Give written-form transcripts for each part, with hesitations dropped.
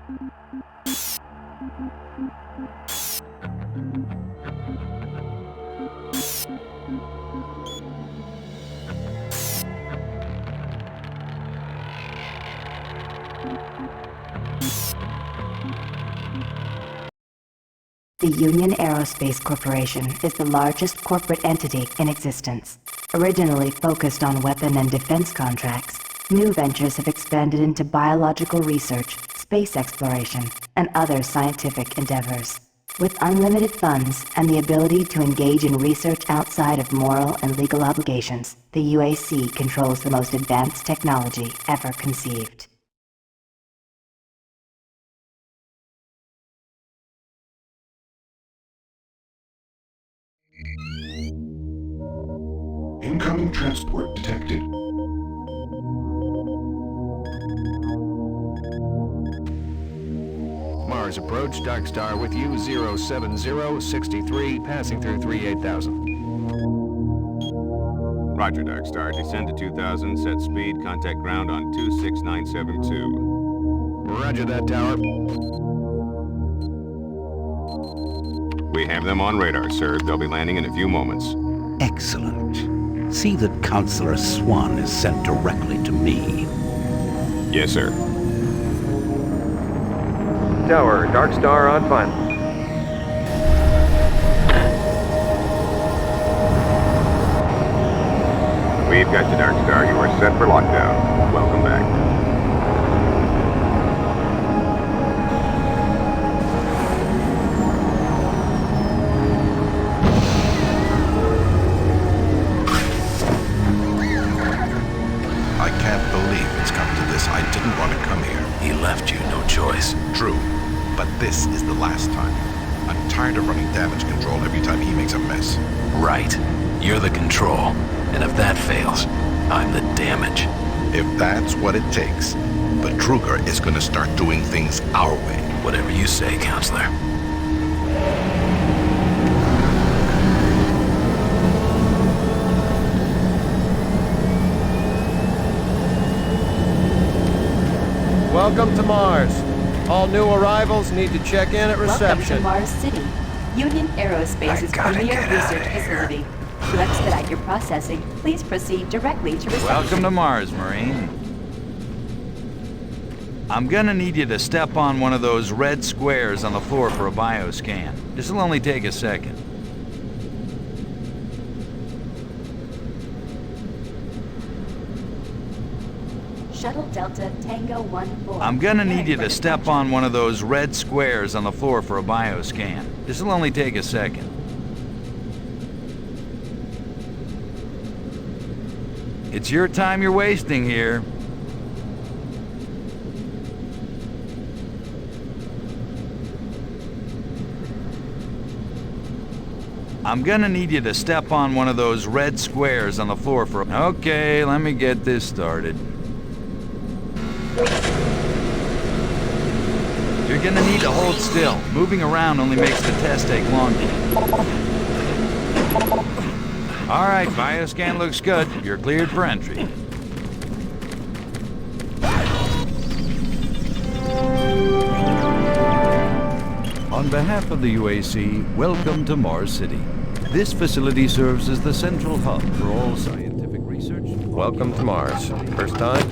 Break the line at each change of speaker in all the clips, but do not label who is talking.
The Union Aerospace Corporation is the largest corporate entity in existence. Originally focused on weapon and defense contracts, new ventures have expanded into biological research, space exploration, and other scientific endeavors. With unlimited funds and the ability to engage in research outside of moral and legal obligations, the UAC controls the most advanced technology ever conceived.
Incoming transport detected.
Mars approach, Dark Star with you, 07063, passing through 38000.
Roger, Dark Star. Descend to 2000, set speed, contact ground on 26972.
Roger that, tower.
We have them on radar, sir. They'll be landing in a few moments.
Excellent. See that Counselor Swan is sent directly to me.
Yes, sir.
Tower, Dark Star on final.
We've got you, Dark Star. You are set for lockdown. Welcome back.
I can't believe it's come to this. I didn't want to come here.
He left you no choice.
True, but this is the last time. I'm tired of running damage control every time he makes a mess.
Right. You're the control. And if that fails, I'm the damage.
If that's what it takes, but Kruger is going to start doing things our way.
Whatever you say, Counselor.
Welcome to Mars. All new arrivals need to check in at reception.
Welcome to Mars City, Union Aerospace's premier research facility. To expedite your processing, please proceed directly to reception.
Welcome to Mars, Marine. I'm gonna need you to step on one of those red squares on the floor for a bioscan. This'll only take a second.
Shuttle Delta Tango 14.
I'm gonna need you to step on one of those red squares on the floor for a bioscan. This'll only take a second. It's your time you're wasting here. I'm gonna need you to step on one of those red squares on the floor for... Okay, let me get this started. You're gonna need to hold still. Moving around only makes the test take longer. All right, bioscan looks good. You're cleared for entry. On behalf of the UAC, welcome to Mars City. This facility serves as the central hub for all scientific research.
Welcome to Mars. First time?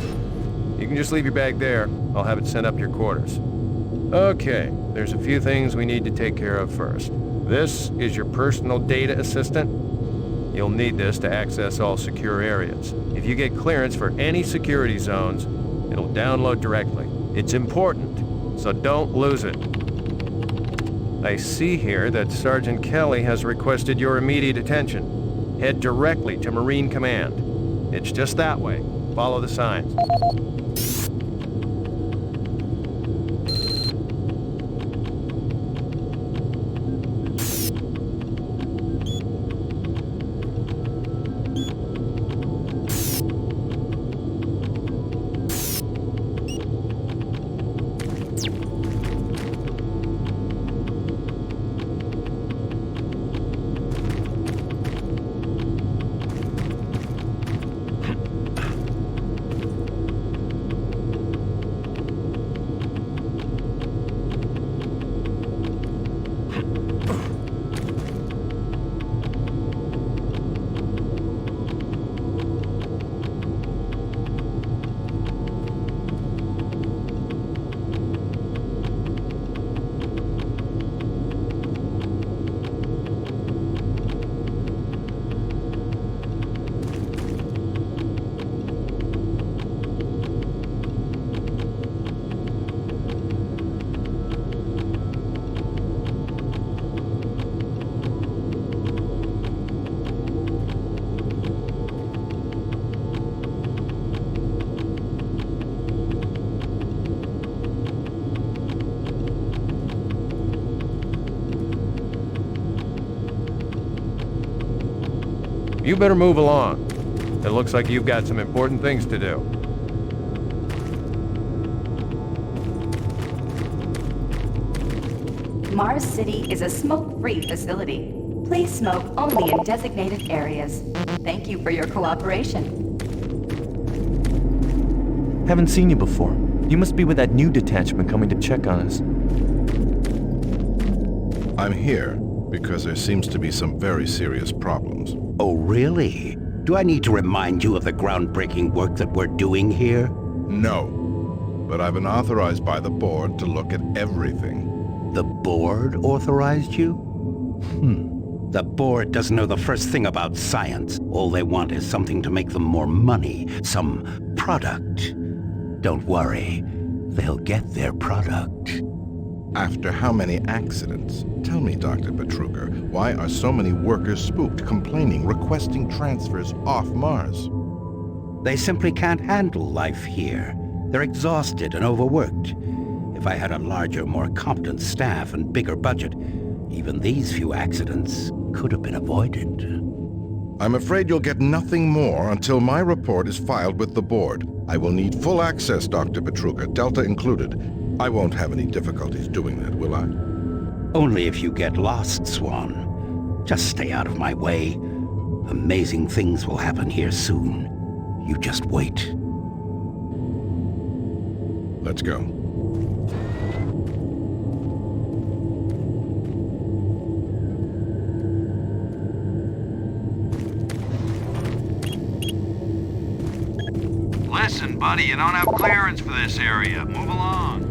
You can just leave your bag there. I'll have it sent up to your quarters. Okay, there's a few things we need to take care of first. This is your personal data assistant. You'll need this to access all secure areas. If you get clearance for any security zones, it'll download directly. It's important, so don't lose it. I see here that Sergeant Kelly has requested your immediate attention. Head directly to Marine Command. It's just that way. Follow the signs. You better move along. It looks like you've got some important things to do.
Mars City is a smoke-free facility. Please smoke only in designated areas. Thank you for your cooperation.
Haven't seen you before. You must be with that new detachment coming to check on us.
I'm here because there seems to be some very serious problems.
Oh, really? Do I need to remind you of the groundbreaking work that we're doing here?
No. But I've been authorized by the board to look at everything.
The board authorized you? The board doesn't know the first thing about science. All they want is something to make them more money, some product. Don't worry, they'll get their product.
After how many accidents? Tell me, Dr. Petruger, why are so many workers spooked, complaining, requesting transfers off Mars?
They simply can't handle life here. They're exhausted and overworked. If I had a larger, more competent staff and bigger budget, even these few accidents could have been avoided.
I'm afraid you'll get nothing more until my report is filed with the board. I will need full access, Dr. Petruger, Delta included. I won't have any difficulties doing that, will I?
Only if you get lost, Swan. Just stay out of my way. Amazing things will happen here soon. You just wait.
Let's go.
Listen, buddy, you don't have clearance for this area. Move along.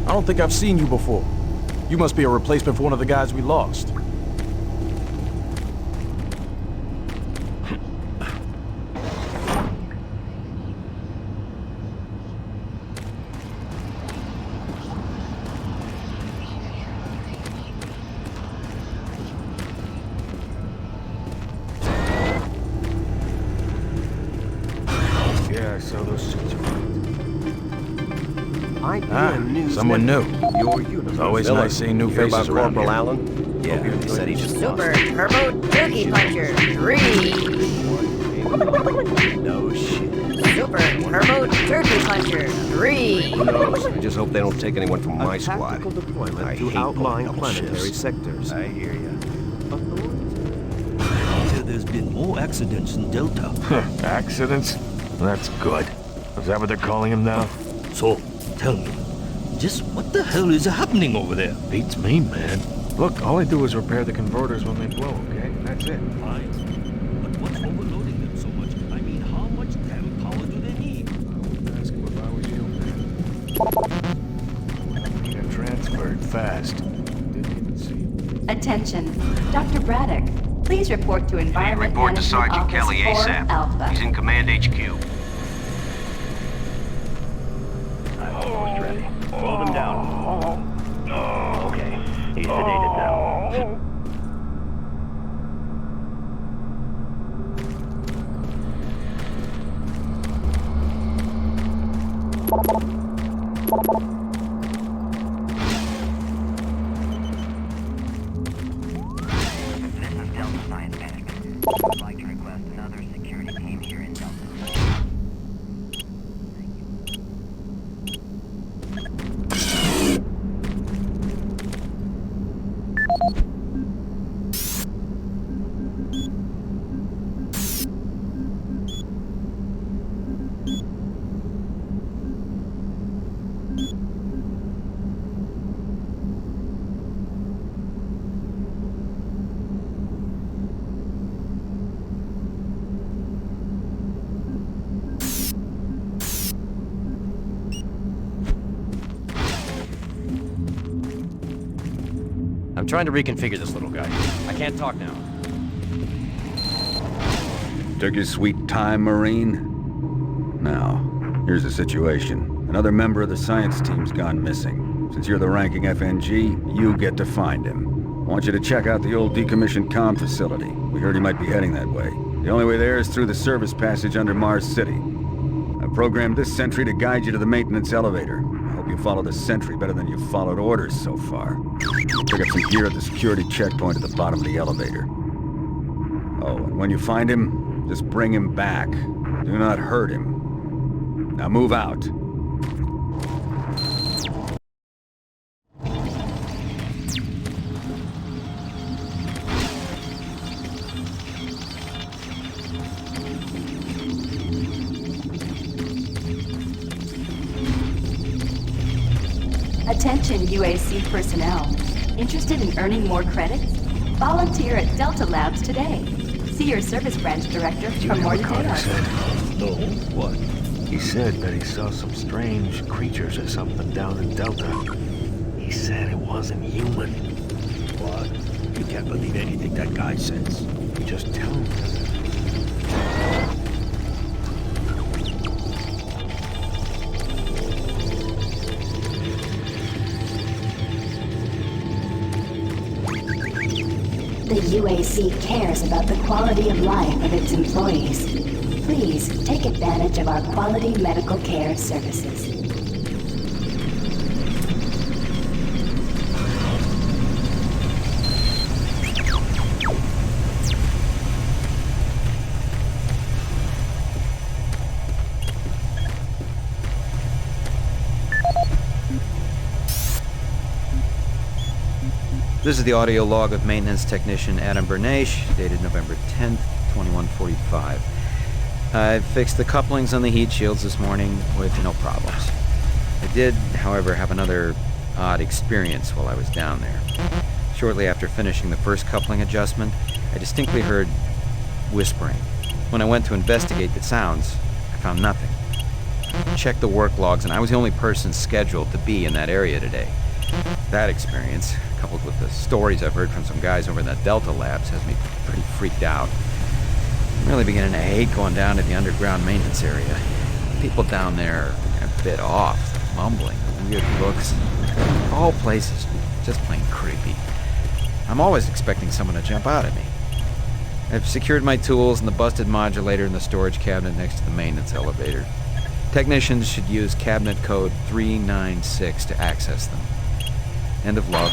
I don't think I've seen you before. You must be a replacement for one of the guys we lost.
Yeah, I saw those suits around.
Someone new.
Your uniform.
It's always nice seeing new faces around
Corporal
here.
Allen?
Yeah, he said he just
Super Turbo Turkey Puncher 3.
No shit.
Super Turbo Turkey Puncher 3.
Who knows? I just hope they don't take anyone from my squad.
Tactical deployment
I
to
hate
outlying
double
planetary
shifts.
sectors.
I hear ya.
There's been more accidents in Delta.
Accidents? That's good. Is that what they're calling them now?
So, tell me, just what the hell is happening over there?
Beats me, man. Look, all I do is repair the converters when they blow, okay? That's it.
Fine. But what's overloading them so much? I mean, how much damn power do they need?
I would ask him if I was you, man. Need it transferred fast. Didn't even see.
Attention. Dr. Braddock, please report to Environment
Report to
Management
Sergeant
Office
Kelly
4
ASAP.
Alpha.
He's in Command HQ.
I'm almost ready. Roll them down. Okay, he's sedated now.
This is Delta Science Management. I'd like to request another security team here in Delta.
I'm trying to reconfigure this little guy. I can't talk now.
Took your sweet time, Marine? Now, here's the situation. Another member of the science team's gone missing. Since you're the ranking FNG, you get to find him. I want you to check out the old decommissioned comm facility. We heard he might be heading that way. The only way there is through the service passage under Mars City. I've programmed this sentry to guide you to the maintenance elevator. I hope you you follow the sentry better than you've followed orders so far. Pick up some gear at the security checkpoint at the bottom of the elevator. Oh, and when you find him, just bring him back. Do not hurt him. Now move out.
Attention UAC personnel. Interested in earning more credits? Volunteer at Delta Labs today. See your service branch director for more details.
No. What? He said that he saw some strange creatures or something down in Delta. He said it wasn't human.
What? You can't believe anything that guy says.
Just tell him.
The UAC cares about the quality of life of its employees. Please take advantage of our quality medical care services.
This is the audio log of maintenance technician Adam Bernache, dated November 10th, 2145. I fixed the couplings on the heat shields this morning with no problems. I did, however, have another odd experience while I was down there. Shortly after finishing the first coupling adjustment, I distinctly heard whispering. When I went to investigate the sounds, I found nothing. I checked the work logs, and I was the only person scheduled to be in that area today. That experience, coupled with the stories I've heard from some guys over in that Delta Labs, has me pretty freaked out. I'm really beginning to hate going down to the underground maintenance area. People down there are a bit off, mumbling, weird looks. All places just plain creepy. I'm always expecting someone to jump out at me. I've secured my tools and the busted modulator in the storage cabinet next to the maintenance elevator. Technicians should use cabinet code 396 to access them. End of log.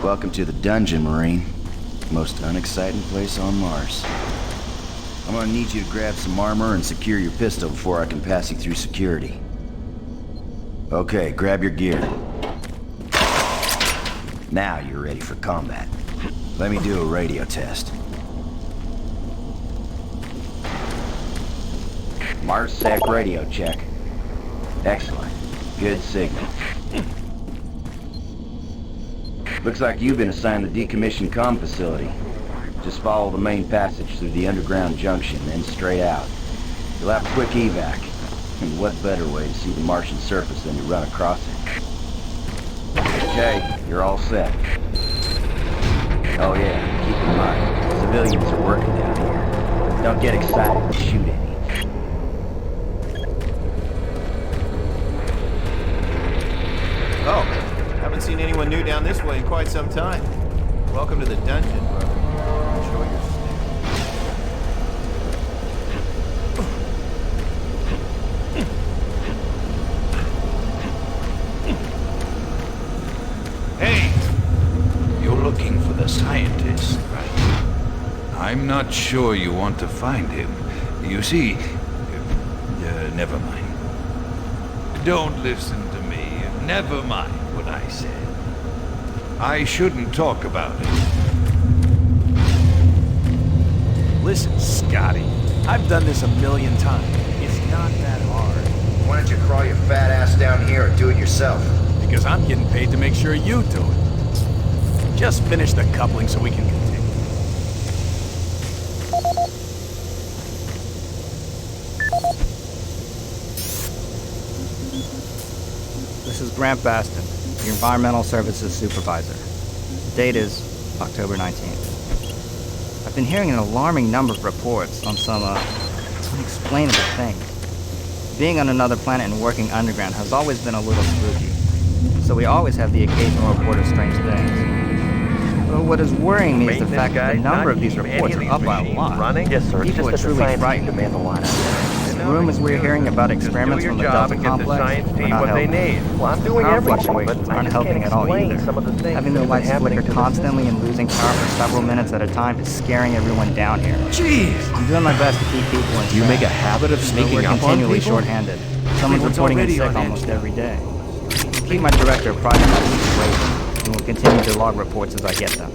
Welcome to the dungeon, Marine. Most unexciting place on Mars. I'm gonna need you to grab some armor and secure your pistol before I can pass you through security. Okay, grab your gear. Now you're ready for combat. Let me do a radio test. MarsSec radio check. Excellent. Good signal. Looks like you've been assigned the decommissioned comm facility. Just follow the main passage through the underground junction, then straight out. You'll have a quick evac. And what better way to see the Martian surface than to run across it? Okay, you're all set. Oh yeah, keep in mind, civilians are working down here. Don't get excited and shoot any.
Oh, haven't seen anyone new down this way in quite some time. Welcome to the dungeon, brother. Enjoy your stay.
You're looking for the scientist, right? I'm not sure you want to find him. You see... never mind. Don't listen to me. Never mind what I said. I shouldn't talk about it.
Listen, Scotty. I've done this a million times. It's not that hard.
Why don't you crawl your fat ass down here and do it yourself?
Because I'm getting paid to make sure you do it. Just finish the coupling so we can continue.
This is Grant Baston, the Environmental Services Supervisor. The date is October 19th. I've been hearing an alarming number of reports on some, unexplainable thing. Being on another planet and working underground has always been a little spooky, so we always have the occasional report of strange things. But what is worrying me is the fact that the number of these reports are up by a lot.
Yes, sir.
People are truly frightened.
Demand a lot.
The rumors we're hearing about experiments from the Delta complex are not helping.
Well, I'm doing
Power
everything,
fluctuations
but I
aren't
just
helping
can't
at all
explain
either.
some of the things
Having the
that have been
lights
happening
flicker
to the
constantly and losing power for several minutes at a time is scaring everyone down here.
Jeez!
I'm doing my best to keep people in
You
check,
make a habit of
but
sneaking
we're
up on
continually
people?
short-handed. Someone's
Everyone's
reporting in
already
sick
on
almost
edge
every day. Keep my director apprised of the situation, and will continue to log reports as I get them.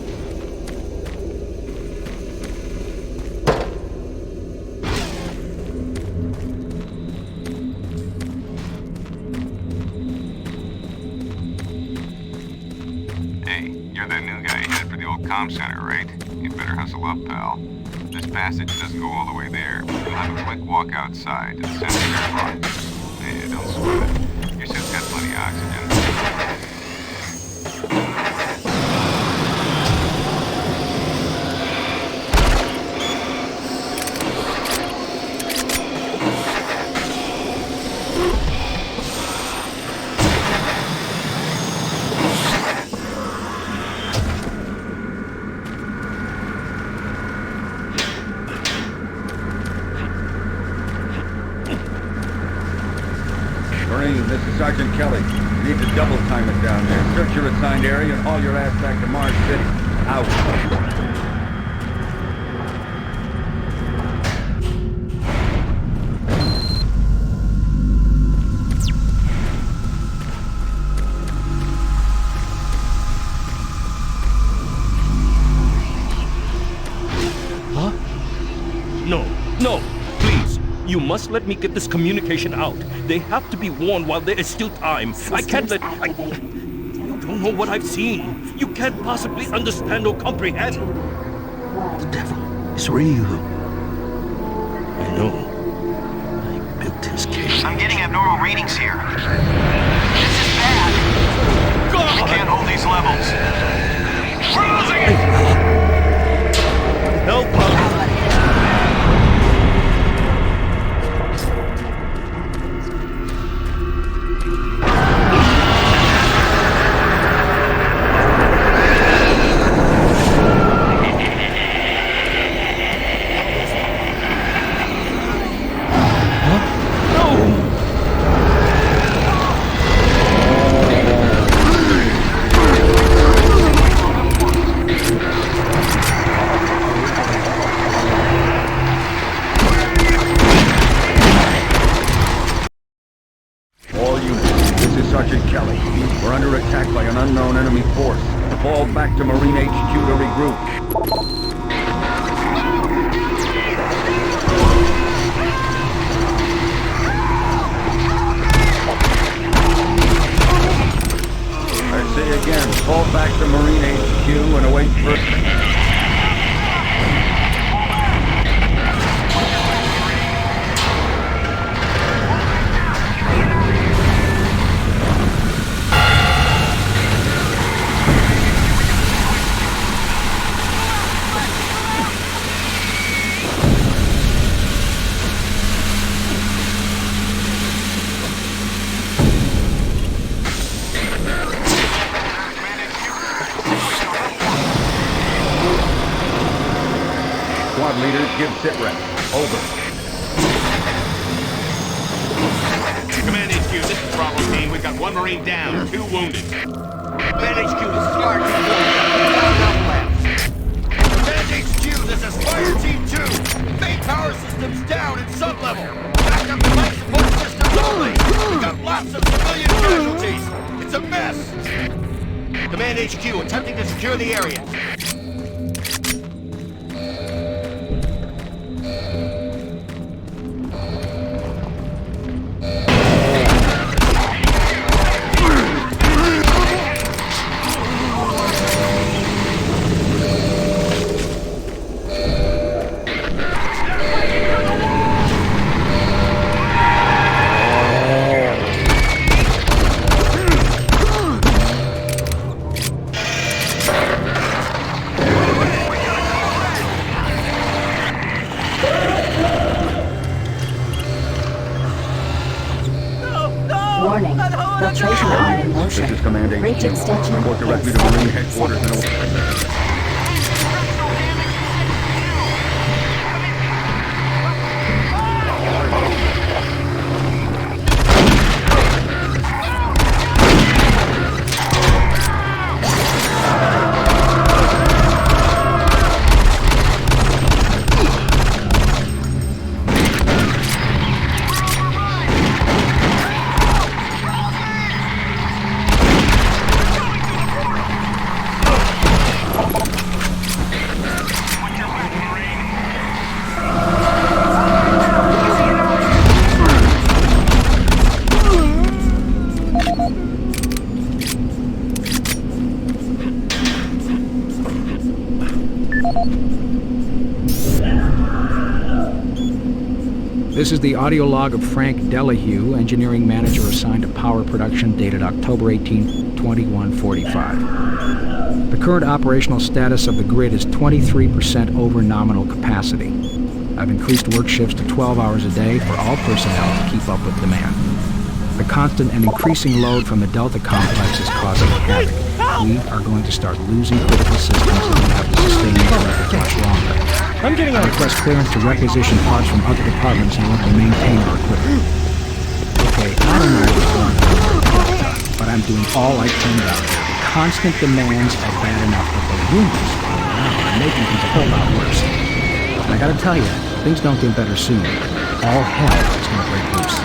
You're that new guy headed for the old comm center, right? You better hustle up, pal. This passage doesn't go all the way there, but you'll have a quick walk outside to the center of your run. Hey, don't sweat it. Your suit's got plenty of oxygen.
Marine, this is Sergeant Kelly. You need to double time it down there. Search your assigned area and haul your ass back to Mars City. Out.
Huh? No, no, please. You must let me get this communication out. They have to be warned while there is still time. I can't let... You don't know what I've seen. You can't possibly understand or comprehend.
The devil is real.
I know. I built his cage.
I'm getting abnormal readings here. This is bad.
God!
I can't hold these levels. We're losing it!
Help us!
All units, this is Sergeant Kelly. We're under attack by an unknown enemy force. Fall back to Marine HQ to regroup. I say again, fall back to Marine HQ and await further... Squad leaders, give sit rep. Over.
Command HQ, this is Bravo team. We've got one Marine down, 2 wounded.
Command HQ, this is Fire Team 1. Command HQ, this is Fire Team 2. Main power systems down in sub-level. Backup and life support systems only. We've got lots of civilian casualties. It's a mess. Command HQ, attempting to secure the area.
This is Command HQ.
Bridge extension.
Report directly to Marine Headquarters in
This is the audio log of Frank Delahue, engineering manager assigned to power production, dated October 18, 2145. The current operational status of the grid is 23% over nominal capacity. I've increased work shifts to 12 hours a day for all personnel to keep up with demand. The constant and increasing load from the Delta complex is causing havoc. We are going to start losing critical systems and have to sustain these efforts much longer. I'm getting a request clearance to requisition parts from other departments in order to maintain our equipment. Okay, I don't know what's going on, but I'm doing all I can about it. The constant demands are bad enough, but the rumors going around are making things a whole lot worse. And I gotta tell you, things don't get better soon. All hell is gonna break loose.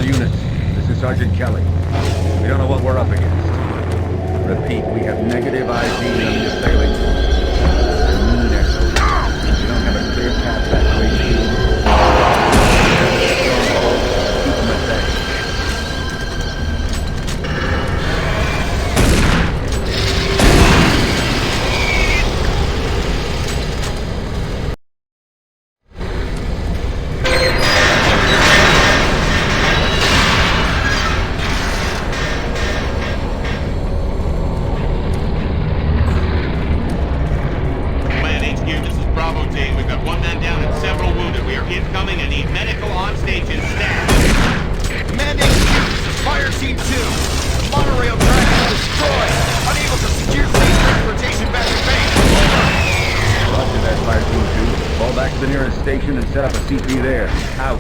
All units, this is Sergeant Kelly. We don't know what we're up against. Repeat, we have negative ID on the assailants. They're mean experts. We don't have a clear path back to HQ. Keep them at bay. Station and set up a CP there. Out.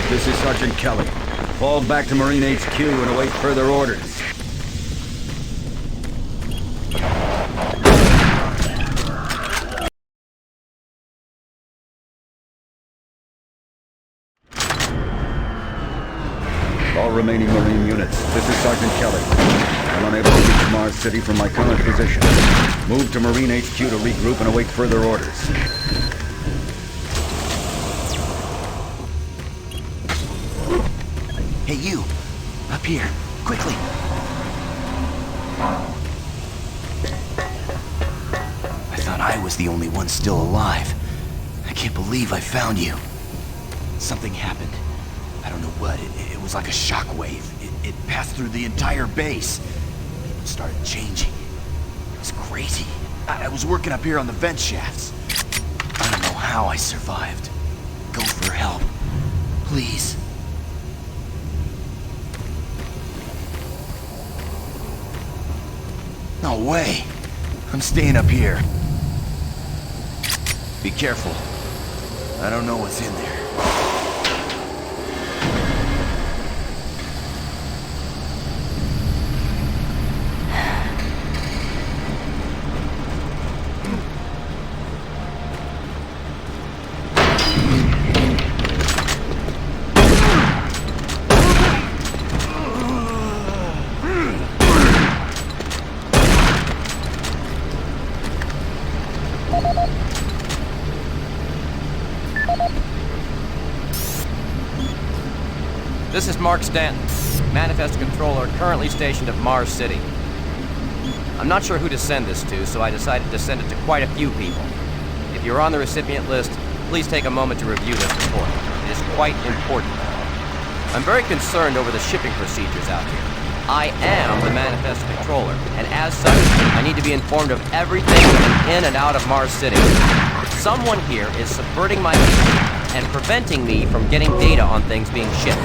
This is Sergeant Kelly. Fall back to Marine HQ and await further orders. All remaining Marine units, this is Sergeant Kelly. I'm unable to reach Mars City from my current position. Move to Marine HQ to regroup and await further orders.
Hey, you! Up here, quickly! I thought I was the only one still alive. I can't believe I found you. Something happened. I don't know what. It was like a shockwave. It passed through the entire base. People started changing. It was crazy. I was working up here on the vent shafts. I don't know how I survived. Go for help. Please. No way. I'm staying up here. Be careful. I don't know what's in there.
This is Mark Stanton, Manifest Controller currently stationed at Mars City. I'm not sure who to send this to, so I decided to send it to quite a few people. If you're on the recipient list, please take a moment to review this report. It is quite important. I'm very concerned over the shipping procedures out here. I am the Manifest Controller, and as such, I need to be informed of everything in and out of Mars City. Someone here is subverting my mission and preventing me from getting data on things being shipped.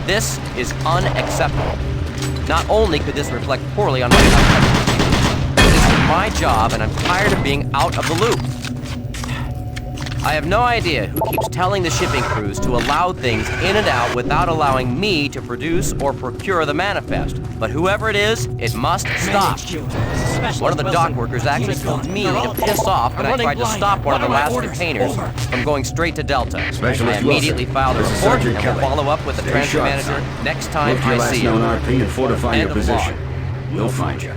This is unacceptable. Not only could this reflect poorly on my outcome, this is my job and I'm tired of being out of the loop. I have no idea who keeps telling the shipping crews to allow things in and out without allowing me to produce or procure the manifest. But whoever it is, it must stop. One of the dock workers actually told me to piss off when I tried to stop one of the last containers from going straight to Delta. I immediately filed a report and will follow up with the transfer manager next time I see you.
RP and fortify your position. We'll find you.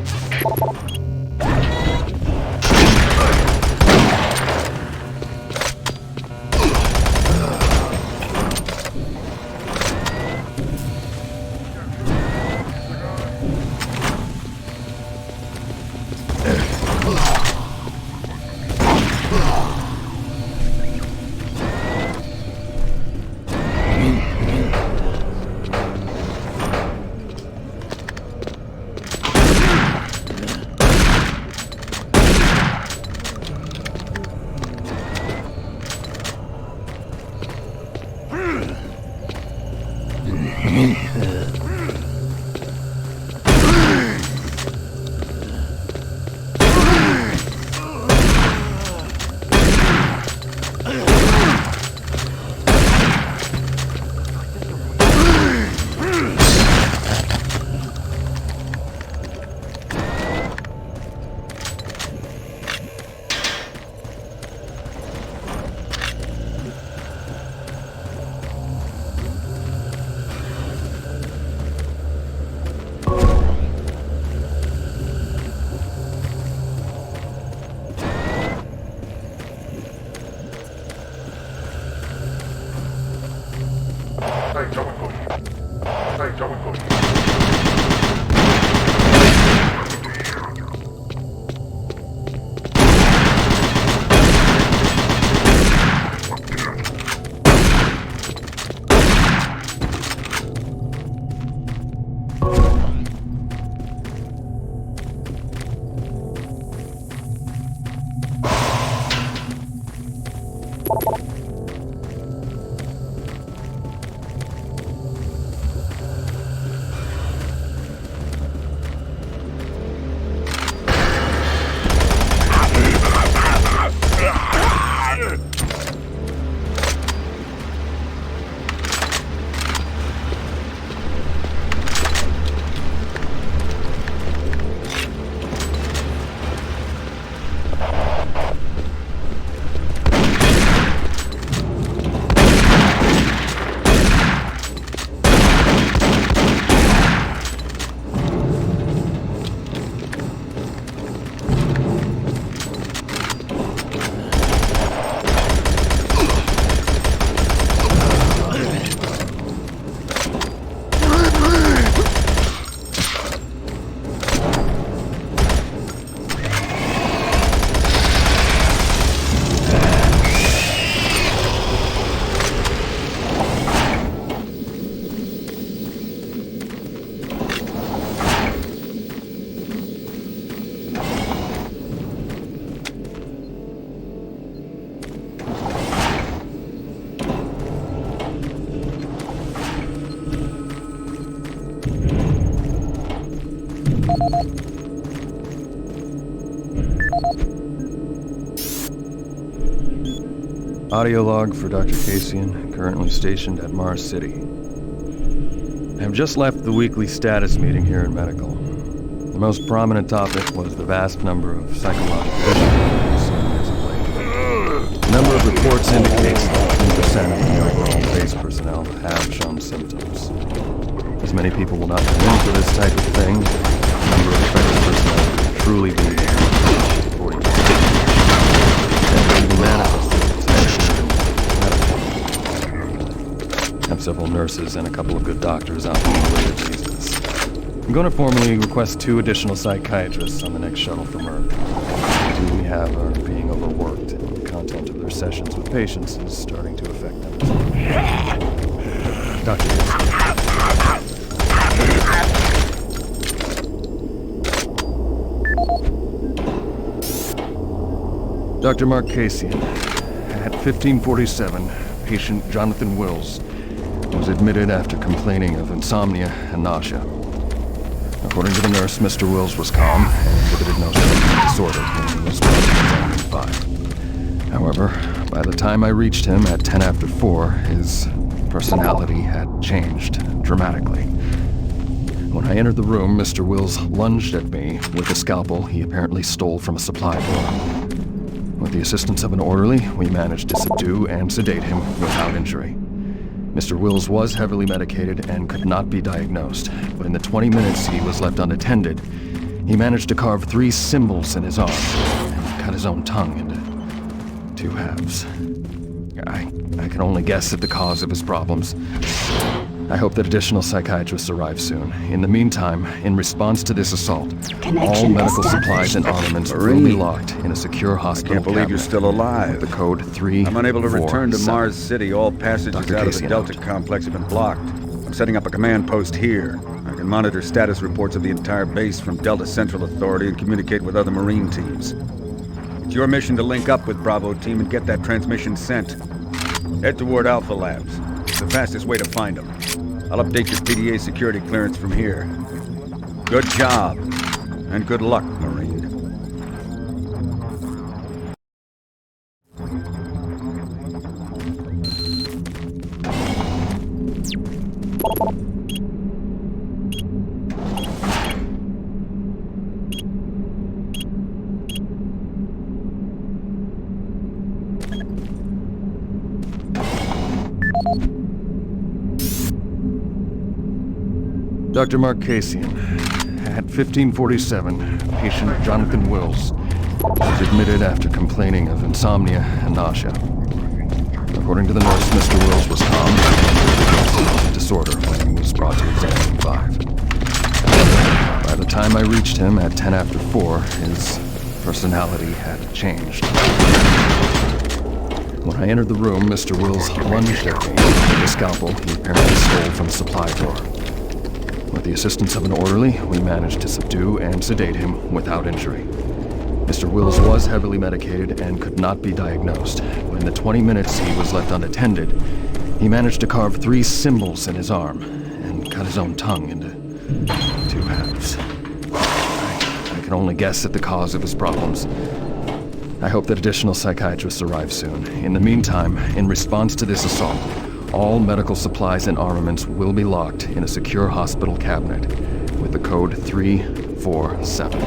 Audio log for Dr. Kasian, currently stationed at Mars City. I have just left the weekly status meeting here in medical. The most prominent topic was the vast number of psychological issues as of late. The number of reports indicates that 10% of the overall base personnel have shown symptoms. As many people will not come in for this type of thing, the number of affected personnel will truly be 40%. And even manifested. I have several nurses and a couple of good doctors out in the related reasons. I'm going to formally request 2 additional psychiatrists on the next shuttle from Earth. The 2 we have are being overworked, and the content of their sessions with patients is starting to affect them. Dr. Dr. Mark Kasian, at 1547, patient Jonathan Wills was admitted after complaining of insomnia and nausea. According to the nurse, Mr. Wills was calm and exhibited no symptom disorder when he was brought to examined by. However, by the time I reached him at 10 after 4, his personality had changed dramatically. When I entered the room, Mr. Wills lunged at me with a scalpel he apparently stole from a supply drawer. With the assistance of an orderly, we managed to subdue and sedate him without injury. Mr. Wills was heavily medicated and could not be diagnosed, but in the 20 minutes he was left unattended, he managed to carve 3 symbols in his arm and cut his own tongue into 2 halves. I can only guess at the cause of his problems. I hope that additional psychiatrists arrive soon. In the meantime, in response to this assault, all medical supplies and armaments will be locked in a secure hospital
I can't believe you're still alive.
The code 3.
I'm unable to return to
7.
Mars City. All passages
Dr.
out of
Kasian
the Delta complex have been blocked. I'm setting up a command post here. I can monitor status reports of the entire base from Delta Central Authority and communicate with other Marine teams. It's your mission to link up with Bravo Team and get that transmission sent. Head toward Alpha Labs. It's the fastest way to find them. I'll update your PDA security clearance from here. Good job, and good luck, Marine.
Dr. Mark Kasian, at 1547, patient Jonathan Wills was admitted after complaining of insomnia and nausea. According to the nurse, Mr. Wills was calm and disorder when he was brought to examining 5. By the time I reached him at 10 after 4, his personality had changed. When I entered the room, Mr. Wills lunged at me with a scalpel he apparently stole from a supply drawer. With the assistance of an orderly, we managed to subdue and sedate him without injury. Mr. Wills was heavily medicated and could not be diagnosed, but in the 20 minutes he was left unattended, he managed to carve 3 symbols in his arm and cut his own tongue into 2 halves. I can only guess at the cause of his problems. I hope that additional psychiatrists arrive soon. In the meantime, in response to this assault, all medical supplies and armaments will be locked in a secure hospital cabinet with the code 347.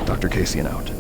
Dr. Kasian out.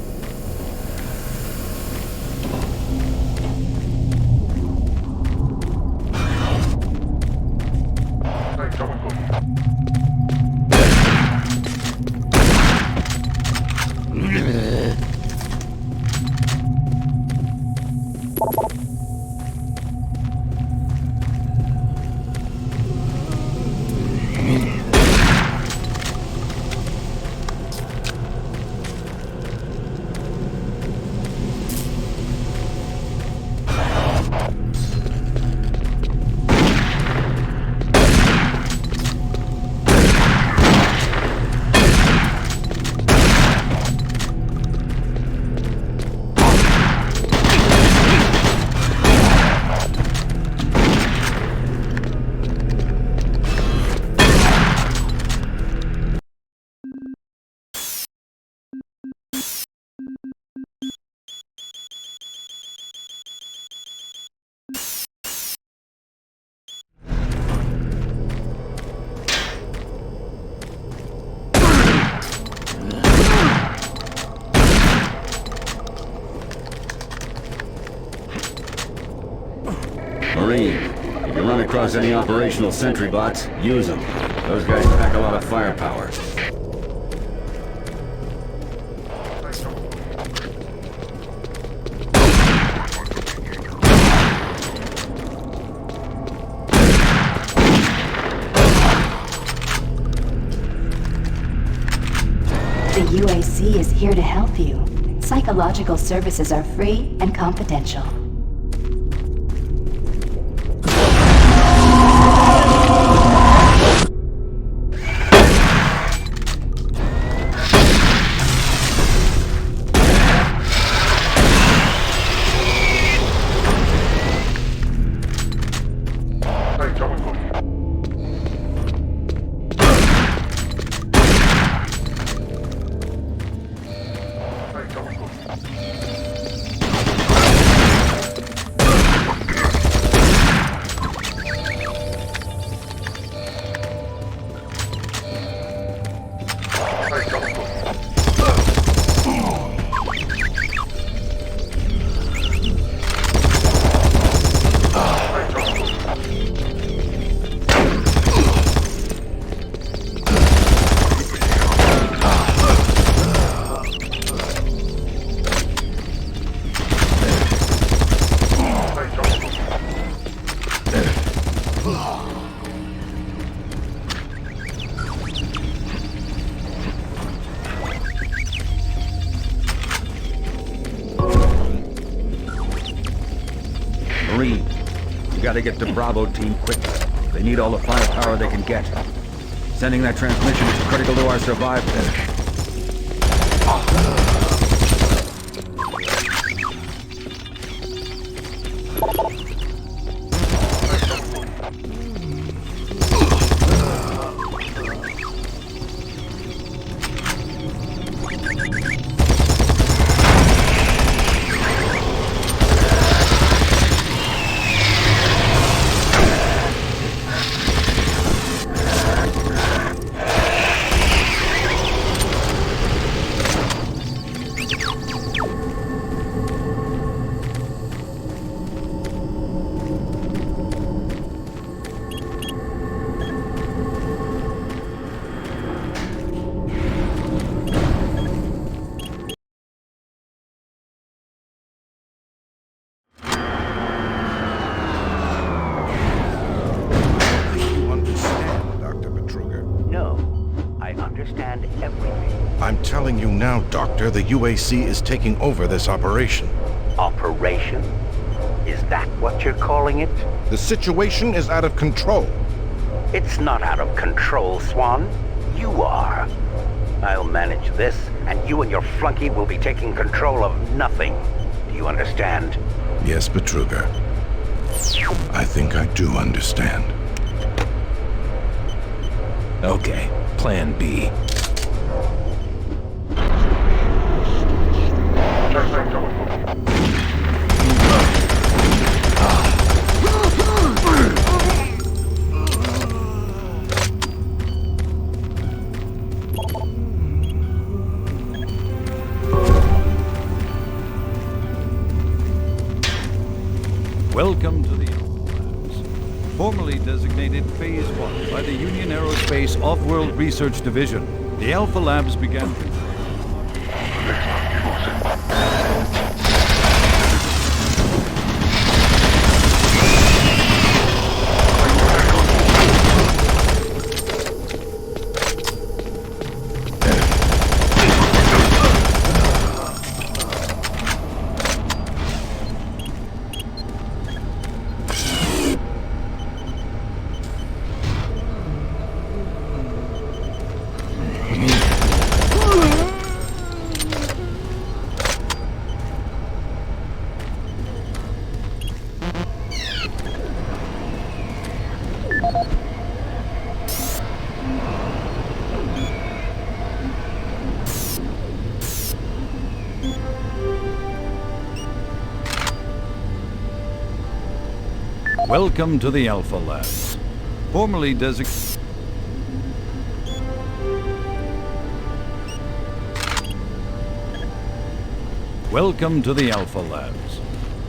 Marine, if you run across any operational sentry bots, use them. Those guys pack a lot of firepower.
The UAC is here to help you. Psychological services are free and confidential.
Marine, you gotta get to Bravo team quickly. They need all the firepower they can get. Sending that transmission is critical to our survival.
I'm telling you now, Doctor, the UAC is taking over this operation.
Operation? Is that what you're calling it?
The situation is out of control.
It's not out of control, Swan. You are. I'll manage this, and you and your flunky will be taking control of nothing. Do you understand?
Yes, Betruger. I think I do understand.
Okay, Plan B. Welcome to the Alpha Labs, formerly designated Phase 1 by the Union Aerospace Off-World Research Division. The Alpha Labs began... Welcome to the Alpha Labs, formerly designated... Welcome to the Alpha Labs,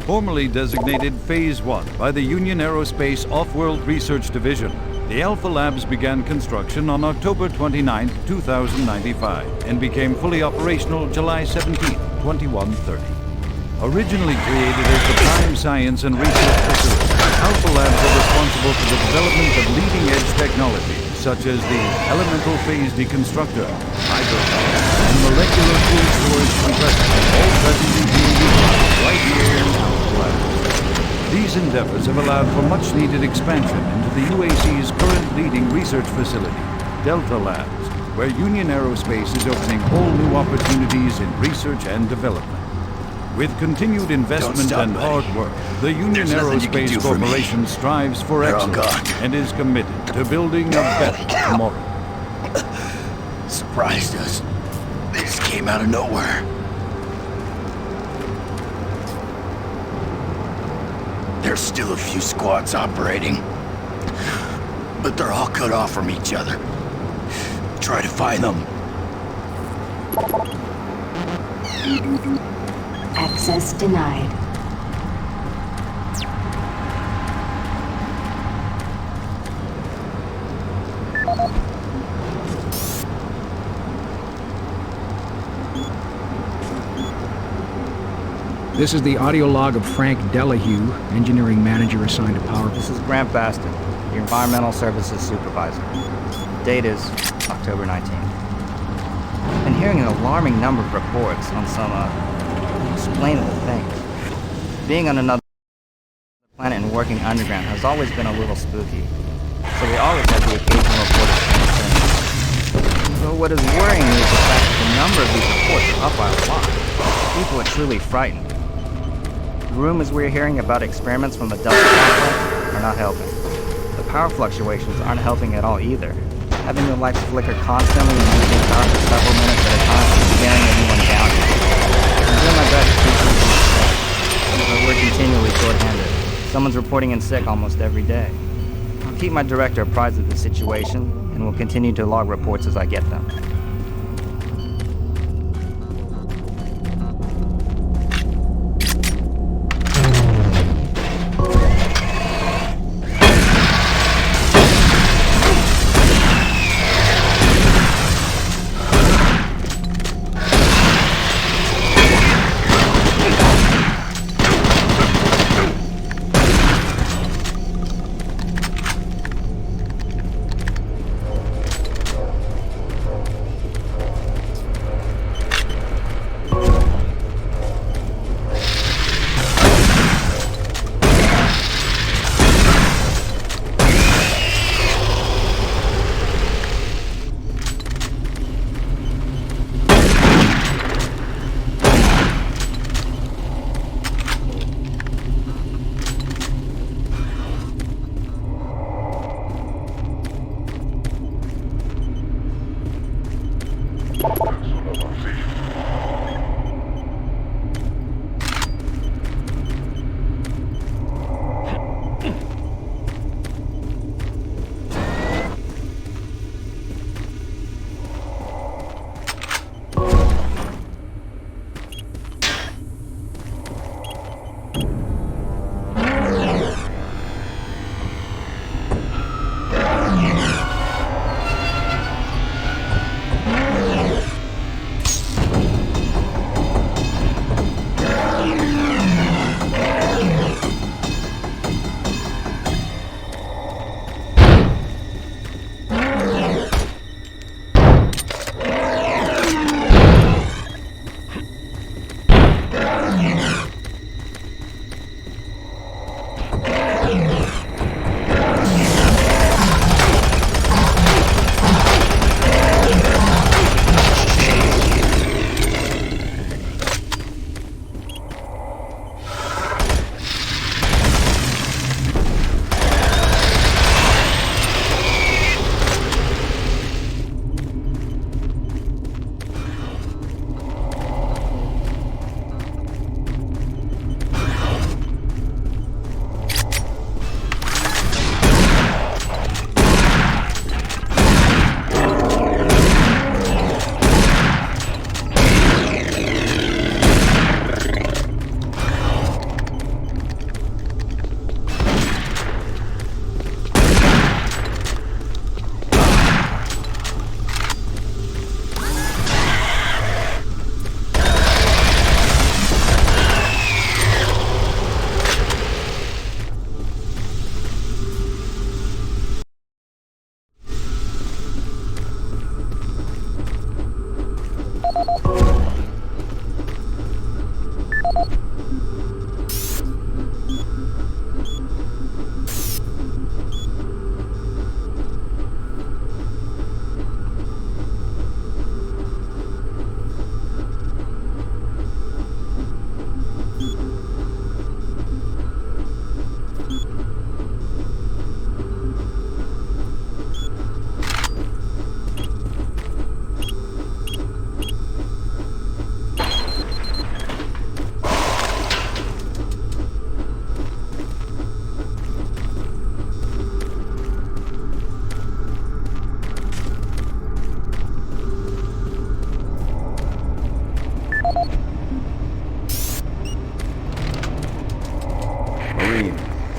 formerly designated Phase 1 by the Union Aerospace Off-World Research Division. The Alpha Labs began construction on October 29, 2095, and became fully operational July 17, 2130. Originally created as the Prime Science and Research Facility, Alpha Labs are responsible for the development of leading-edge technology, such as the elemental phase deconstructor, hydrogen, and molecular cool storage compressor, all presently being utilized right here in Alpha Labs. These endeavors have allowed for much-needed expansion into the UAC's current leading research facility, Delta Labs, where Union Aerospace is opening all new opportunities in research and development. With continued investment and hard work, the Union Aerospace Corporation strives for excellence and is committed to building a better tomorrow.
Surprised us. They just came out of nowhere. There's still a few squads operating, but they're all cut off from each other. Try to find them.
Access denied.
This is the audio log of Frank Delahue, engineering manager assigned to power.
This is Grant Baston, the environmental services supervisor. Date is October 19th. I've been hearing an alarming number of reports on some, unexplainable things. Being on another planet and working underground has always been a little spooky, so we always have the occasional report of strange things. So what is worrying me is the fact that the number of these reports are up by a lot. People are truly frightened. The rumors we're hearing about experiments from the Delta complex are not helping. The power fluctuations aren't helping at all either. Having your lights flicker constantly and losing power for several minutes at a time is wearing everyone down. I'm doing my best to keep things safe, but we're continually short-handed. Someone's reporting in sick almost every day. I'll keep my director apprised of the situation, and will continue to log reports as I get them.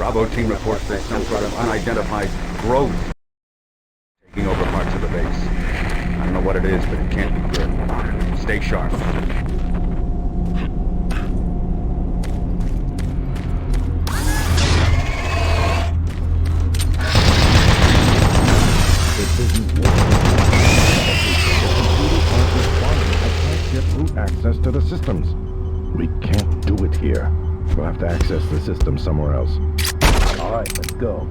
Bravo team reports there's some sort of unidentified growth taking over parts of the base. I don't know what it is, but it can't be good. Stay sharp.
Access to the systems. We can't do it here. We'll have to access the system somewhere else. All right, let's go.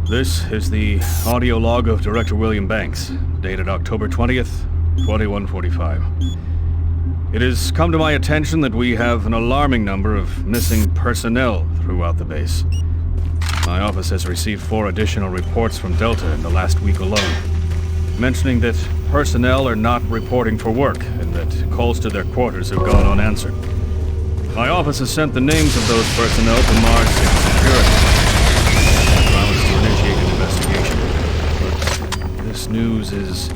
This is the audio log of Director William Banks, dated October 20th, 2145. It has come to my attention that we have an alarming number of missing personnel throughout the base. My office has received 4 additional reports from Delta in the last week alone, mentioning that personnel are not reporting for work and that calls to their quarters have gone unanswered. My office has sent the names of those personnel to Mars Security. This news is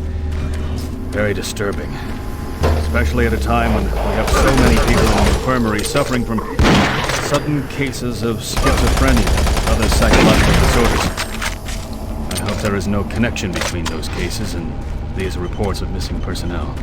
very disturbing, especially at a time when we have so many people in the infirmary suffering from sudden cases of schizophrenia and other psychological disorders. I hope there is no connection between those cases and these reports of missing personnel.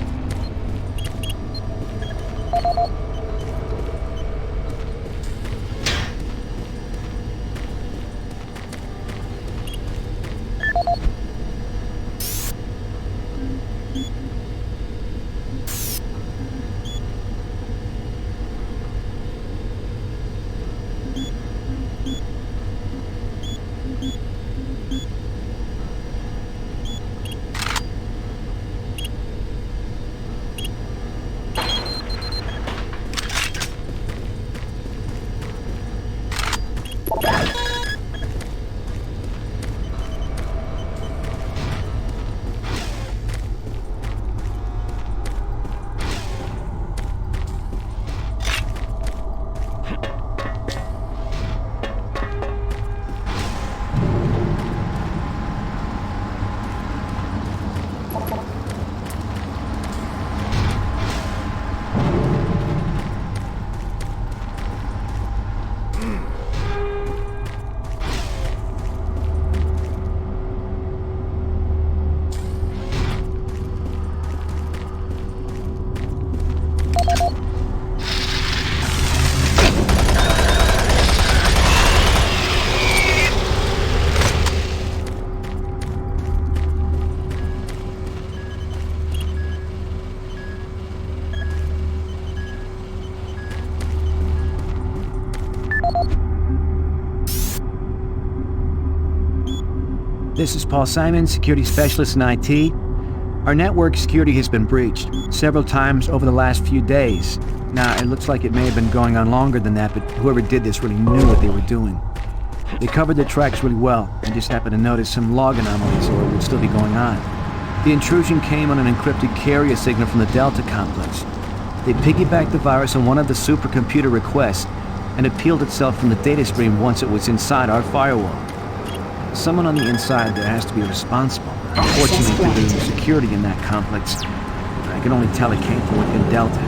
This is Paul Simon, security specialist in IT.
Our network security has been breached several times over the last few days. Now, it looks like it may have been going on longer than that, but whoever did this really knew what they were doing. They covered their tracks really well, and just happened to notice some log anomalies, or it would still be going on. The intrusion came on an encrypted carrier signal from the Delta complex. They piggybacked the virus on one of the supercomputer requests, and it peeled itself from the data stream once it was inside our firewall. Someone on the inside there has to be responsible. Unfortunately, due to the security in that complex, I can only tell it came from within Delta.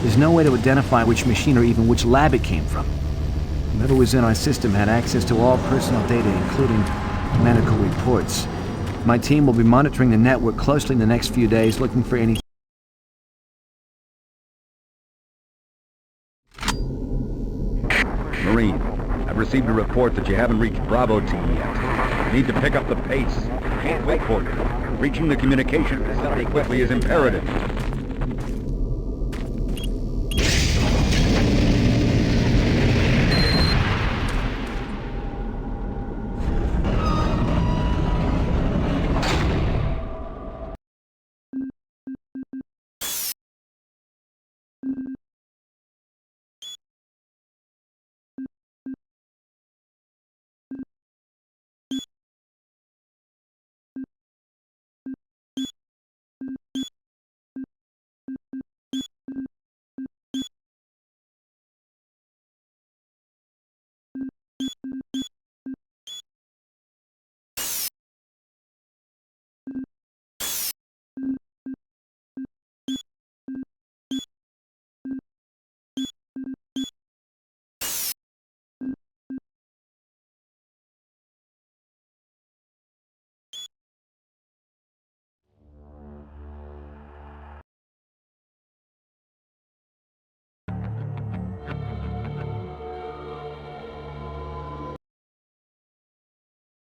There's no way to identify which machine or even which lab it came from. Whoever was in our system had access to all personal data, including medical reports. My team will be monitoring the network closely in the next few days, looking for any...
Marine, I've received a report that you haven't reached Bravo Team yet. You need to pick up the pace. Can't wait for you. Reaching the communication facility quickly is imperative.